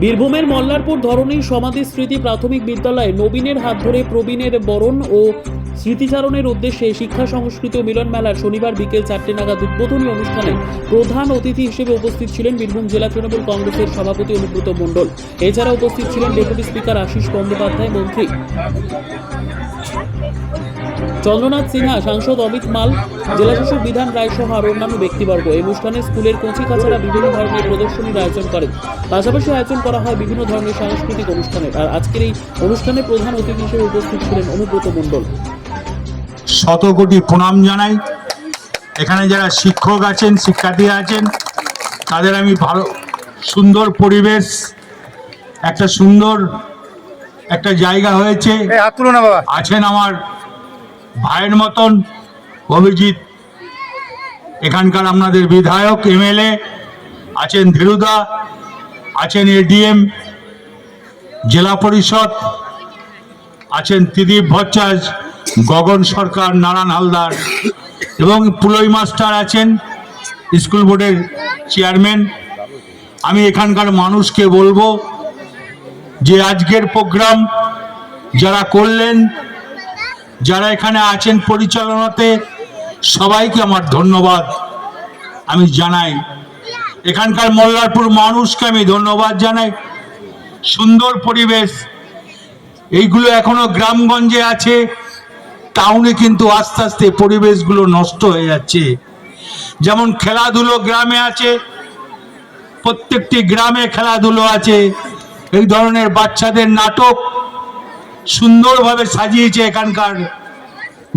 বীরভূমের মল্লারপুর ধরণী সমাধি স্মৃতি প্রাথমিক বিদ্যালয়ে নবীনের হাত ধরে প্রবীণের বরণ ও স্মৃতিচারণের উদ্দেশ্যে শিক্ষা সংস্কৃতি ও মিলন মেলার শনিবার বিকেল 4টে নাগাদ উদ্বোধনী অনুষ্ঠানে প্রধান অতিথি হিসেবে উপস্থিত ছিলেন বীরভূম জেলা তৃণমূল কংগ্রেসের সভাপতি অনুব্রত মণ্ডল। এছাড়া উপস্থিত ছিলেন ডেপুটি স্পিকার আশিস বন্দ্যোপাধ্যায়, মন্ত্রী চন্দ্রনাথ সিনহা, সাংসদ অমিত মাল, জেলাশাসক বিধান রায় সহ আর অন্যান্য ব্যক্তিবর্গ। এই অনুষ্ঠানে স্কুলের কচিকাচারা বিভিন্ন ধরনের প্রদর্শনীর আয়োজন করেন। পাশাপাশি আয়োজন করা হয় বিভিন্ন ধরনের সাংস্কৃতিক অনুষ্ঠানের। আর আজকের এই অনুষ্ঠানে প্রধান অতিথি হিসেবে উপস্থিত ছিলেন অনুব্রত মণ্ডল। শত কোটি প্রণাম জানাই। এখানে যারা শিক্ষক আছেন, শিক্ষার্থী আছেন, তাদের আমি ভালো সুন্দর পরিবেশ, একটা সুন্দর একটা জায়গা হয়েছে। আছেন আমার ভাইয়ের মতন অভিজিৎ, এখানকার আপনাদের বিধায়ক, এমএলএ আছেন, ধীরুদা আছেন, এডিএম, জেলা পরিষদ আছেন, ত্রিদীপ ভট্টাচার্য, গগন সরকার, নারায়ণ হালদার এবং পুলই মাস্টার আছেন, স্কুল বোর্ডের চেয়ারম্যান। আমি এখানকার মানুষকে বলবো যে আজকের প্রোগ্রাম যারা করলেন, যারা এখানে আছেন পরিচালনাতে, সবাইকে আমার ধন্যবাদ আমি জানাই। এখানকার মল্লারপুর মানুষকে আমি ধন্যবাদ জানাই। সুন্দর পরিবেশ, এইগুলো এখনো গ্রামগঞ্জে আছে, টাউনে কিন্তু আস্তে আস্তে পরিবেশগুলো নষ্ট হয়ে যাচ্ছে। যেমন খেলাধুলো গ্রামে আছে, প্রত্যেকটি গ্রামে খেলাধুলো আছে, এই ধরনের বাচ্চাদের নাটক সুন্দরভাবে সাজিয়েছে এখানকার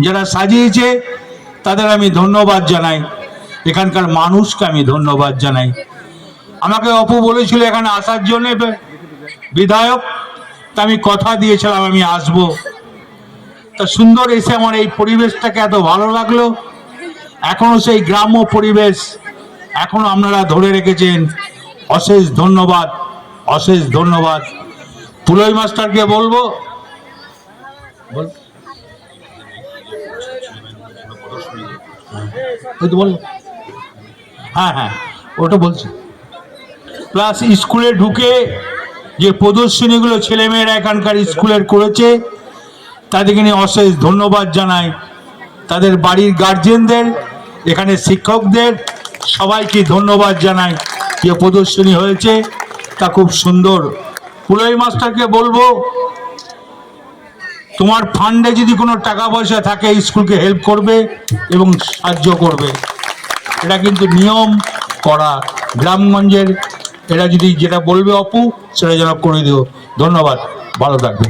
যারা সাজিয়েছে, তাদের আমি ধন্যবাদ জানাই। এখানকার মানুষকে আমি ধন্যবাদ জানাই। আমাকে অপু বলেছিল এখানে আসার জন্য বিধায়ক, তা আমি কথা দিয়েছিলাম আমি আসব। তা সুন্দর এসে আমার এই পরিবেশটাকে এত ভালো লাগলো। এখনো সেই গ্রাম্য পরিবেশ এখনো আপনারা ধরে রেখেছেন, অশেষ ধন্যবাদ, অশেষ ধন্যবাদ। পুলই মাস্টারকে বলবো, হ্যাঁ ওটা বলছি। প্লাস স্কুলে ঢুকে যে প্রদর্শনীগুলো ছেলেমেয়েরা এখানকার স্কুলের করেছে, তাদেরকে নিয়ে অশেষ ধন্যবাদ জানাই। তাদের বাড়ির গার্জেনদের, এখানে শিক্ষকদের সবাইকে ধন্যবাদ জানাই। যে প্রদর্শনী হয়েছে তা খুব সুন্দর। পুলই মাস্টারকে বলবো, তোমার ফান্ডে যদি কোনো টাকা পয়সা থাকে স্কুলকে হেল্প করবে এবং সাহায্য করবে। এটা কিন্তু নিয়ম করা গ্রামগঞ্জের, এরা যদি যেটা বলবে অপু সেটা যেন করে দিও। ধন্যবাদ, ভালো থাকবে।